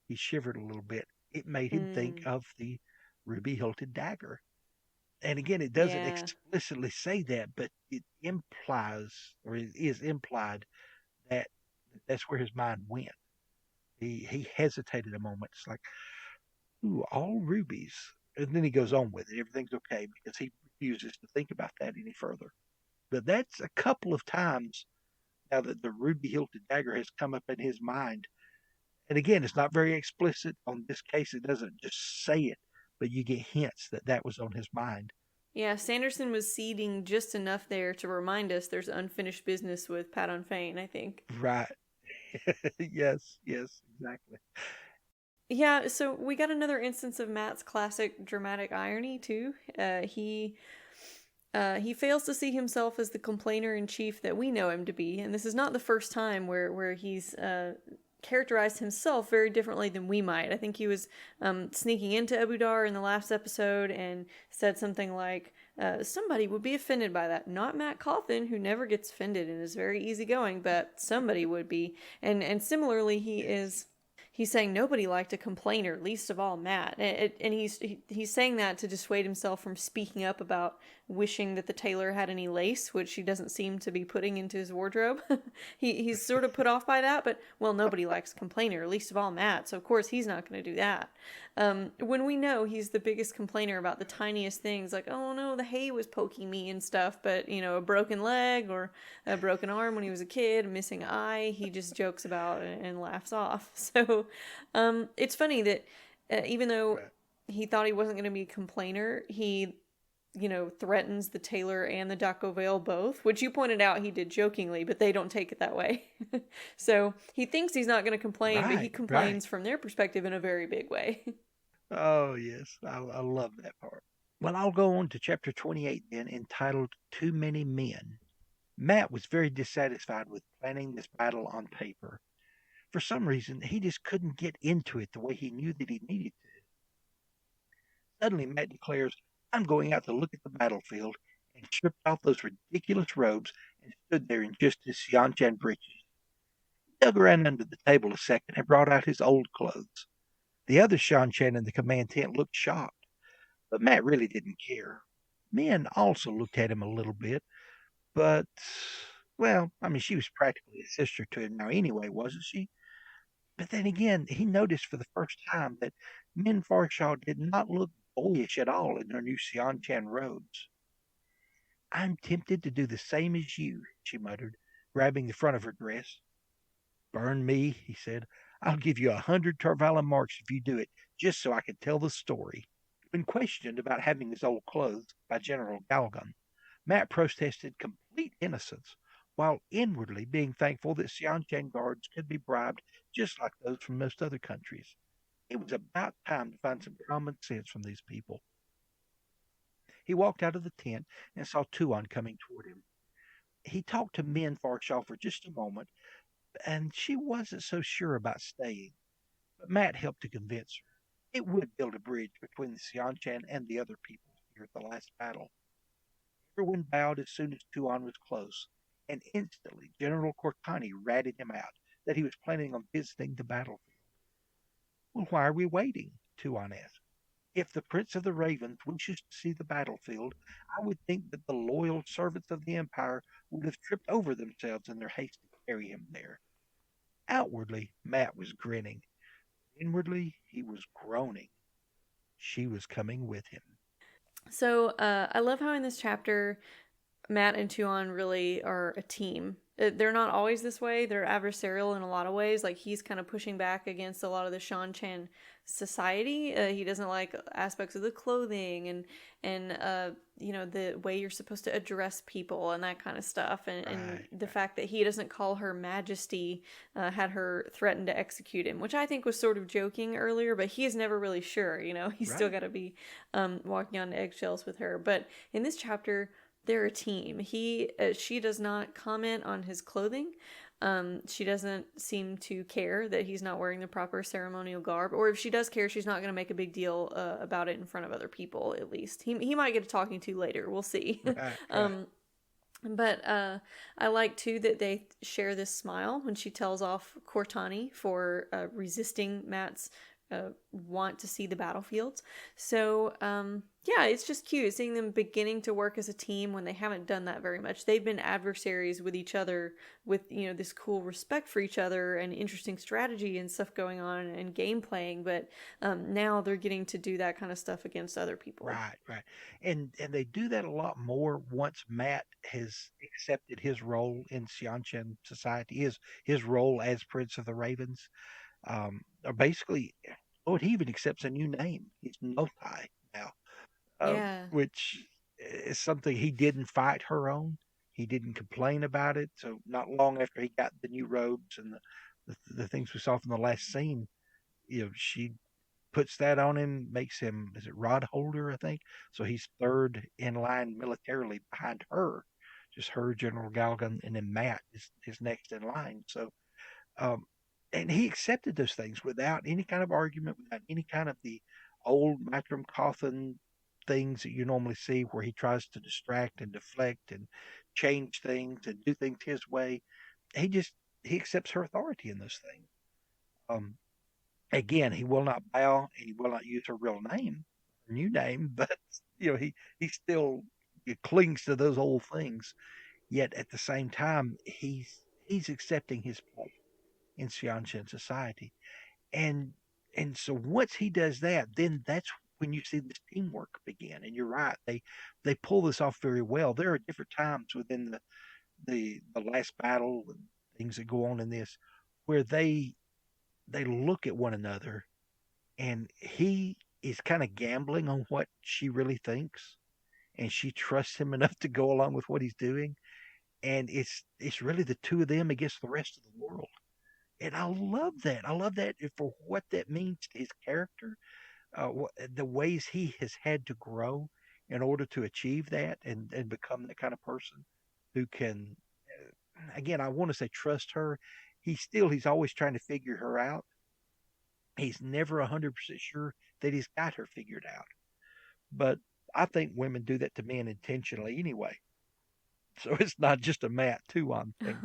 B: he shivered a little bit. It made him think
A: Mm,
B: of the ruby hilted dagger. And again, it doesn't
A: yeah.
B: explicitly say that, but it implies, or it is implied, that that's where his mind went. He hesitated a moment. It's like, ooh, all rubies. And then he goes on with it. Everything's okay because he refuses to think about that any further. But that's a couple of times now that the ruby hilted dagger has come up in his mind. And again, it's not very explicit. On this case, it doesn't just say it, but you get hints that that was on his mind.
A: Yeah, Sanderson was seeding just enough there to remind us there's unfinished business with Pat on Fane, I think.
B: Right. Yes, yes, exactly.
A: Yeah, so we got another instance of Matt's classic dramatic irony too. He fails to see himself as the complainer in chief that we know him to be, and this is not the first time where he's characterized himself very differently than we might. I think he was sneaking into Ebudar in the last episode and said something like, somebody would be offended by that. Not Matt Coffin, who never gets offended and is very easygoing, but somebody would be. And similarly, he's saying nobody liked a complainer, least of all Matt. And he's saying that to dissuade himself from speaking up about wishing that the tailor had any lace, which he doesn't seem to be putting into his wardrobe. He's sort of put off by that, but, well, nobody likes a complainer, least of all Matt, so of course he's not going to do that. When we know he's the biggest complainer about the tiniest things, like, oh no, the hay was poking me and stuff, but, a broken leg or a broken arm when he was a kid, a missing eye, he just jokes about and laughs off. So it's funny that even though
B: Right.
A: he thought he wasn't going to be a complainer, he threatens the tailor and the Daco Vale both, which you pointed out he did jokingly, but they don't take it that way. So he thinks he's not going to complain, but he
B: Right, right.
A: complains from their perspective in a very big way.
B: Oh, yes. I love that part. Well, I'll go on to chapter 28 then, entitled Too Many Men. Matt was very dissatisfied with planning this battle on paper. For some reason, he just couldn't get into it the way he knew that he needed to. Suddenly, Matt declares, I'm going out to look at the battlefield, and stripped off those ridiculous robes and stood there in just his Seanchan breeches. He dug around under the table a second and brought out his old clothes. The other Seanchan in the command tent looked shocked, but Matt really didn't care. Men also looked at him a little bit, but, well, I mean, she was practically a sister to him now anyway, wasn't she? But then again, he noticed for the first time that Min Farshaw did not look boyish at all in her new Seanchan robes. I'm tempted to do the same as you, she muttered, grabbing the front of her dress. Burn me, he said. I'll give you 100 Tarvala marks if you do it, just so I can tell the story. When questioned about having his old clothes by General Galgon, Matt protested complete innocence, while inwardly being thankful that Seanchan guards could be bribed just like those from most other countries. It was about time to find some common sense from these people. He walked out of the tent and saw Tuon coming toward him. He talked to Min Farshaw for just a moment, and she wasn't so sure about staying, but Matt helped to convince her. It would build a bridge between the Seanchan and the other people here at the last battle. Everyone bowed as soon as Tuon was close, and instantly General Cortani ratted him out that he was planning on visiting the battlefield. Well, why are we waiting? Tuon asked. If the Prince of the Ravens wishes to see the battlefield, I would think that the loyal servants of the Empire would have tripped over themselves in their haste to carry him there. Outwardly, Matt was grinning. Inwardly, he was groaning. She was coming with him.
A: So I love how in this chapter Matt and Tuon really are a team. They're not always this way. They're adversarial in a lot of ways. Like he's kind of pushing back against a lot of the Seanchan society. He doesn't like aspects of the clothing and the way you're supposed to address people and that kind of stuff. And
B: Right,
A: the
B: right,
A: fact that he doesn't call her Majesty had her threaten to execute him, which I think was sort of joking earlier. But he is never really sure. He's still
B: right.
A: got to be walking on eggshells with her. But in this chapter they're a team. She does not comment on his clothing. She doesn't seem to care that he's not wearing the proper ceremonial garb, or if she does care, she's not going to make a big deal about it in front of other people. At least he might get a talking to later. We'll see.
B: Right, right.
A: But I like too that they share this smile when she tells off Cortani for resisting Matt's want to see the battlefields. So Yeah, it's just cute seeing them beginning to work as a team when they haven't done that very much. They've been adversaries with each other with, this cool respect for each other and interesting strategy and stuff going on and game playing, but now they're getting to do that kind of stuff against other people.
B: Right, right. And they do that a lot more once Matt has accepted his role in Seanchan society, his role as Prince of the Ravens. Or basically, Lord, he even accepts a new name. He's Notai now,
A: Yeah.
B: which is something he didn't fight her on. He didn't complain about it. So not long after he got the new robes and the things we saw from the last scene, she puts that on him, makes him, is it rod holder, I think? So he's third in line militarily behind her, just her, General Galgan, and then Matt is next in line. So, um, and he accepted those things without any kind of argument, without any kind of the old Matrim Cawthon things that you normally see where he tries to distract and deflect and change things and do things his way. He just, he accepts her authority in those things. Um, Again, he will not bow and he will not use her real name, her new name, but he still he clings to those old things. Yet at the same time, he's accepting his place in Seanchan society, and and so once he does that, then that's when you see this teamwork begin. And you're right, they pull this off very well. There are different times within the last battle and things that go on in this where they look at one another and he is kind of gambling on what she really thinks and she trusts him enough to go along with what he's doing, and it's really the two of them against the rest of the world. And I love that for what that means to his character, the ways he has had to grow in order to achieve that and become that kind of person who can, again, I want to say trust her. He's always trying to figure her out. He's never 100% sure that he's got her figured out. But I think women do that to men intentionally anyway. So it's not just a Matt Tuan thing.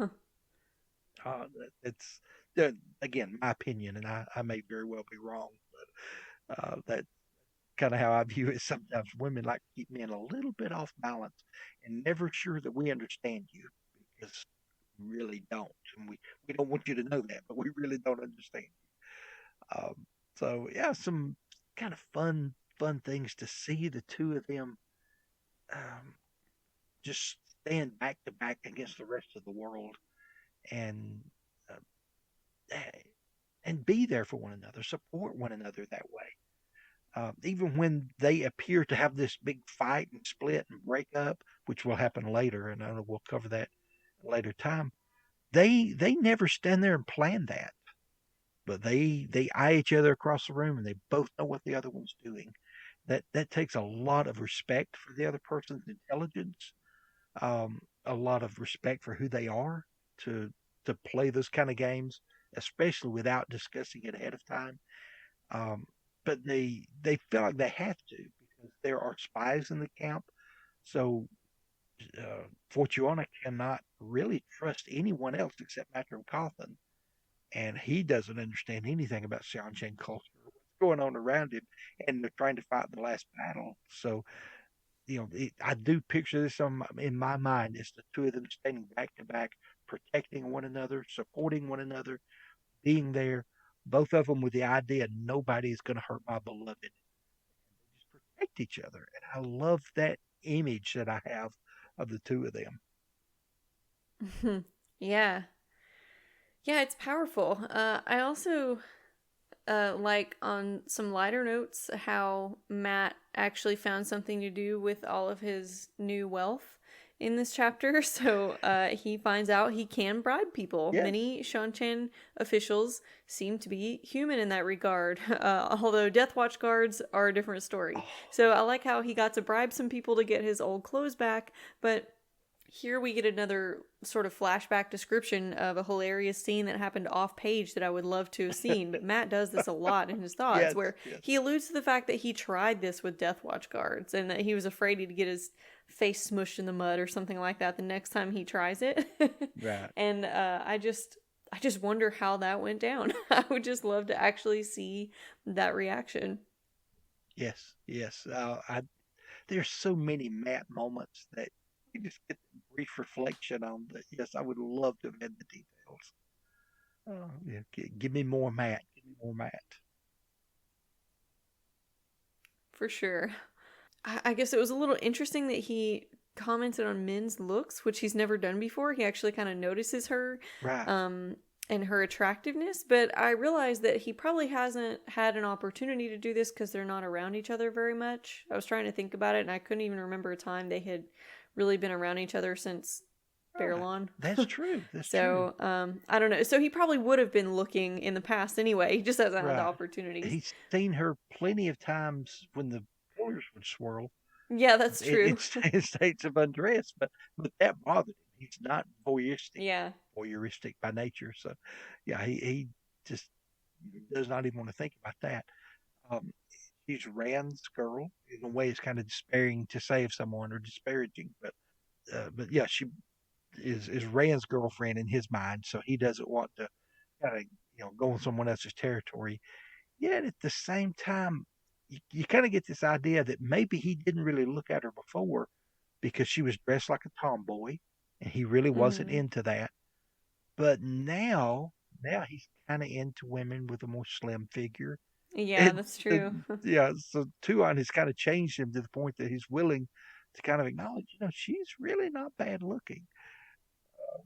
B: It's, uh, again, my opinion, and I may very well be wrong, but that's kind of how I view it. Sometimes women like to keep men a little bit off balance and never sure that we understand you because we really don't. And we don't want you to know that, but we really don't understand. Um, so yeah, some kind of fun things to see the two of them um, just stand back to back against the rest of the world and uh, and be there for one another, support one another that way. Even when they appear to have this big fight and split and break up, which will happen later, and I know we'll cover that later time. They never stand there and plan that, but they eye each other across the room and they both know what the other one's doing. That takes a lot of respect for the other person's intelligence, a lot of respect for who they are to to play those kind of games, especially without discussing it ahead of time. Um, but they feel like they have to because there are spies in the camp. So Fortuana cannot really trust anyone else except Matrim Cawthon, and he doesn't understand anything about Seanchan culture, what's going on around him, and they're trying to fight the last battle. So I do picture this in my mind as the two of them standing back to back, protecting one another, supporting one another, being there, both of them with the idea nobody is going to hurt my beloved. They just protect each other. And I love that image that I have of the two of them.
A: Yeah. Yeah, it's powerful. I also like on some lighter notes how Matt actually found something to do with all of his new wealth in this chapter. So he finds out he can bribe people.
B: Yes.
A: Many Seanchan officials seem to be human in that regard, although Death Watch guards are a different story.
B: Oh,
A: So I like how he got to bribe some people to get his old clothes back, but here we get another sort of flashback description of a hilarious scene that happened off page that I would love to have seen. But Matt does this a lot in his thoughts,
B: yes,
A: where
B: yes.
A: he alludes to the fact that he tried this with Death Watch guards and that he was afraid he'd get his face smushed in the mud or something like that the next time he tries it.
B: Right.
A: And I just wonder how that went down. I would just love to actually see that reaction.
B: Yes, yes. there's so many Matt moments that you just get brief reflection on that. Yes, I would love to have had the details. Yeah, give me more Matt. Give me more Matt.
A: For sure. I guess it was a little interesting that he commented on men's looks, which he's never done before. He actually kind of notices her
B: Right.
A: um, and her attractiveness, but I realized that he probably hasn't had an opportunity to do this because they're not around each other very much. I was trying to think about it, and I couldn't even remember a time they had really been around each other since
B: Right.
A: Fairlawn.
B: That's true. That's true.
A: So I don't know. So he probably would have been looking in the past anyway. He just hasn't had the
B: Right.
A: opportunities.
B: He's seen her plenty of times when the colors would swirl
A: Yeah, that's
B: in
A: true.
B: in states of undress, but that bothered him. He's not
A: Yeah.
B: voyeuristic by nature. So, yeah, he just does not even want to think about that. Um, she's Rand's girl. In a way, it's kind of despairing to save someone or disparaging, but yeah, she is Rand's girlfriend in his mind. So he doesn't want to kind of go on someone else's territory. Yet at the same time, you kind of get this idea that maybe he didn't really look at her before because she was dressed like a tomboy, and he really wasn't
A: Hmm.
B: into that. But now he's kind of into women with a more slim figure.
A: Yeah,
B: And,
A: that's true.
B: and yeah, so Tuan has kind of changed him to the point that he's willing to kind of acknowledge, she's really not bad looking.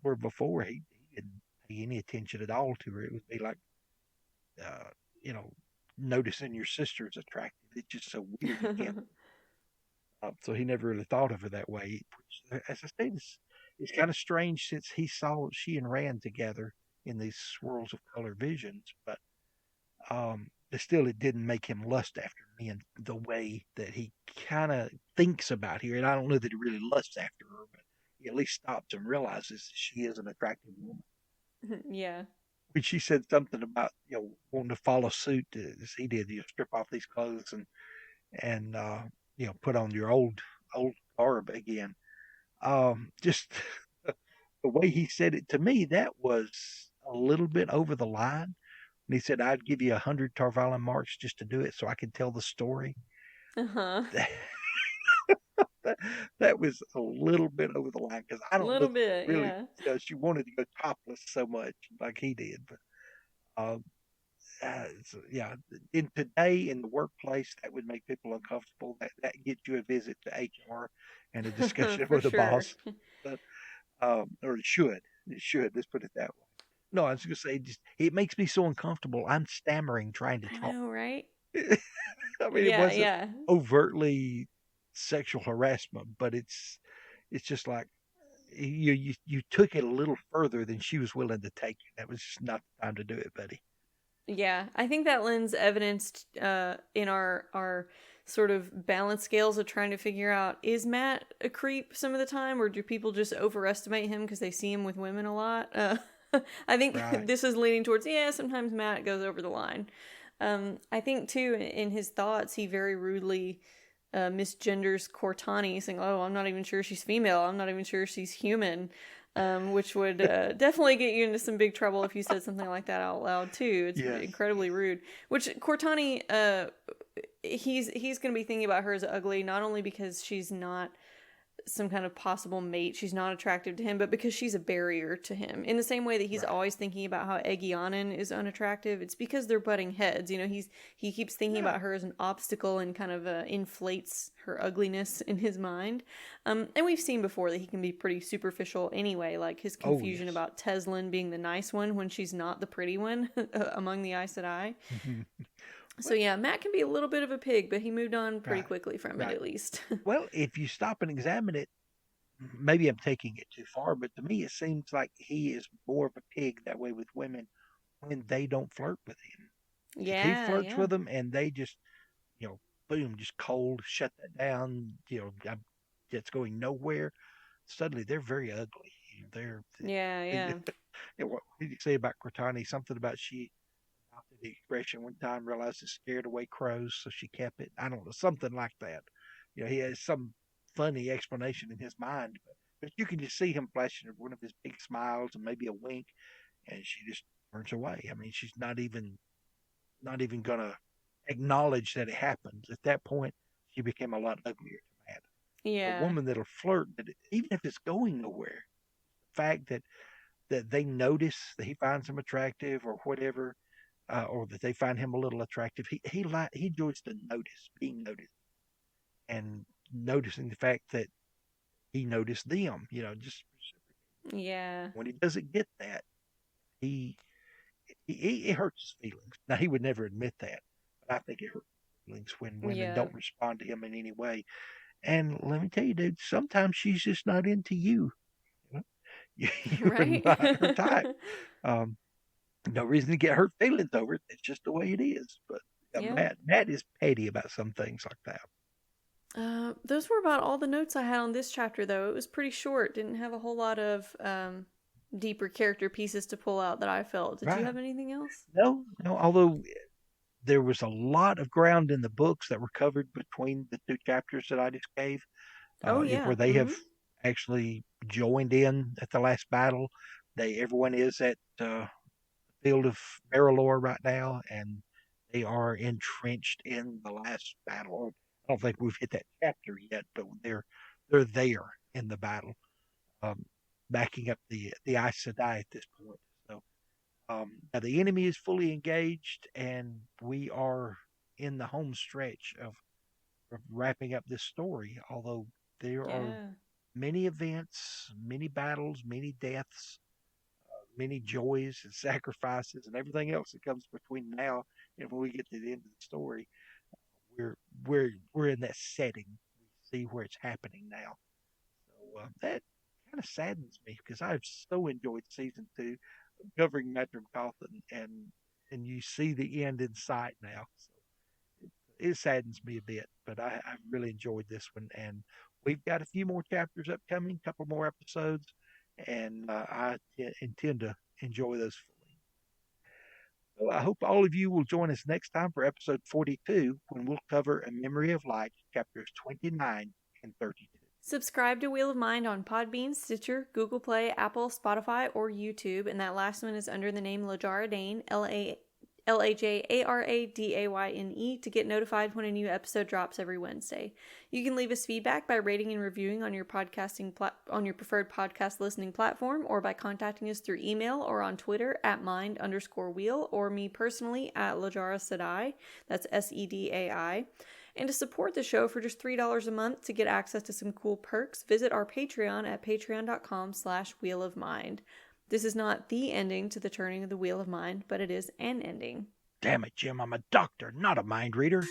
B: Where before he didn't pay any attention at all to her. It would be like, uh, you know, noticing your sister is attractive. It's just so weird. You can't. So he never really thought of her that way. Which, as I said, it's kind of strange since he saw she and Rand together in these swirls of color visions, but still it didn't make him lust after men the way that he kind of thinks about here. And I don't know that he really lusts after her, but he at least stops and realizes that she is an attractive woman.
A: Yeah.
B: When she said something about wanting to follow suit as he did, strip off these clothes and put on your old garb again. Just the way he said it to me, that was a little bit over the line. And he said, "I'd give you 100 Tarvalin marks just to do it, so I could tell the story."
A: Uh-huh.
B: that, that was a little bit over the line because I
A: A
B: don't know
A: little
B: that
A: bit,
B: really,
A: yeah.
B: she wanted to go topless so much like he did. But uh, so, yeah, in today in the workplace, that would make people uncomfortable. That gets you a visit to HR and a discussion
A: For
B: with the
A: sure.
B: boss. But or it should. It should. Let's put it that way. No, I was going to say, just it makes me so uncomfortable. I'm stammering trying to
A: I
B: talk.
A: know, right?
B: I mean, it
A: Yeah,
B: wasn't
A: yeah.
B: overtly sexual harassment, but it's just like you took it a little further than she was willing to take it. That was just not the time to do it, buddy.
A: Yeah, I think that lends evidence in our sort of balance scales of trying to figure out, is Matt a creep some of the time, or do people just overestimate him because they see him with women a lot? I think
B: Right.
A: this is leaning towards, yeah, sometimes Matt goes over the line. I think too in his thoughts he very rudely misgenders Cortani, saying, "Oh, I'm not even sure she's female. I'm not even sure she's human," which would definitely get you into some big trouble if you said something like that out loud too. It's
B: Yes.
A: incredibly rude. Which Cortani, he's going to be thinking about her as ugly, not only because she's not some kind of possible mate, she's not attractive to him, but because she's a barrier to him. In the same way that he's
B: Right.
A: always thinking about how Egyanin is unattractive, it's because they're butting heads. He keeps thinking
B: Yeah.
A: about her as an obstacle and kind of inflates her ugliness in his mind. And we've seen before that he can be pretty superficial anyway, like his
B: Oh
A: confusion
B: yes.
A: about Teslin being the nice one when she's not the pretty one among the Aes Sedai. So
B: Well,
A: yeah, Matt can be a little bit of a pig, but he moved on pretty
B: right.
A: quickly from it
B: Right.
A: at least.
B: Well, if you stop and examine it, maybe I'm taking it too far, but to me, it seems like he is more of a pig that way with women when they don't flirt with him. If he
A: Yeah,
B: flirts
A: yeah.
B: with them and they just, boom, just cold, shut that down, it's going nowhere. Suddenly, they're very ugly. They're,
A: Yeah,
B: they,
A: yeah.
B: what did you say about Cortani? Something about she adopted the expression one time, realized it scared away crows, so she kept it. I don't know, something like that. He has some funny explanation in his mind, but you can just see him flashing one of his big smiles and maybe a wink, and she just turns away. I mean, she's not even gonna acknowledge that it happened. At that point, she became a lot uglier to A
A: Yeah.
B: woman that'll flirt, that even if it's going nowhere, the fact that they notice that he finds them attractive or whatever, or that they find him a little attractive. He enjoys to notice, being noticed, and noticing the fact that he noticed them. Just
A: Yeah.
B: when he doesn't get that, he it hurts his feelings. Now he would never admit that, but I think it hurts his feelings when women
A: Yeah.
B: don't respond to him in any way. And let me tell you, dude, sometimes she's just not into you. You're
A: Right?
B: not her type. Um, no reason to get hurt feelings over it. It's just the way it is. But
A: Yeah.
B: Matt is petty about some things like that.
A: Those were about all the notes I had on this chapter, though. It was pretty short, didn't have a whole lot of deeper character pieces to pull out that I felt. Did you
B: Right.
A: have anything else?
B: No, no. Although there was a lot of ground in the books that were covered between the two chapters that I just gave,
A: Oh, yeah.
B: where they
A: Mm-hmm.
B: have actually joined in at the last battle. Everyone is at field of Marilor right now, and they are entrenched in the last battle. I don't think we've hit that chapter yet, but they're there in the battle, um, backing up the Aes Sedai at this point. So now the enemy is fully engaged, and we are in the home stretch of wrapping up this story. Although there are
A: Yeah.
B: many events, many battles, many deaths, many joys and sacrifices and everything else that comes between now and when we get to the end of the story. We're in that setting. We see where it's happening now. So that kind of saddens me because I've so enjoyed season two covering Matrim Cawthon, and you see the end in sight now. So it saddens me a bit, but I really enjoyed this one, and we've got a few more chapters upcoming, a couple more episodes, and intend to enjoy those fully. So I hope all of you will join us next time for episode 42 when we'll cover A Memory of Light, chapters 29 and 32.
A: Subscribe to Wheel of Mind on Podbean, Stitcher, Google Play, Apple, Spotify, or YouTube, and that last one is under the name Lajara Dane, LAJARADAYNE, to get notified when a new episode drops every Wednesday. You can leave us feedback by rating and reviewing on your on your preferred podcast listening platform, or by contacting us through email or on Twitter at mind_wheel, or me personally at Lajara Sedai. That's SEDAI. And to support the show for just $3 a month to get access to some cool perks, visit our Patreon at patreon.com/Wheel of Mind. This is not the ending to the turning of the Wheel of Mind, but it is an ending.
B: Damn it, Jim, I'm a doctor, not a mind reader.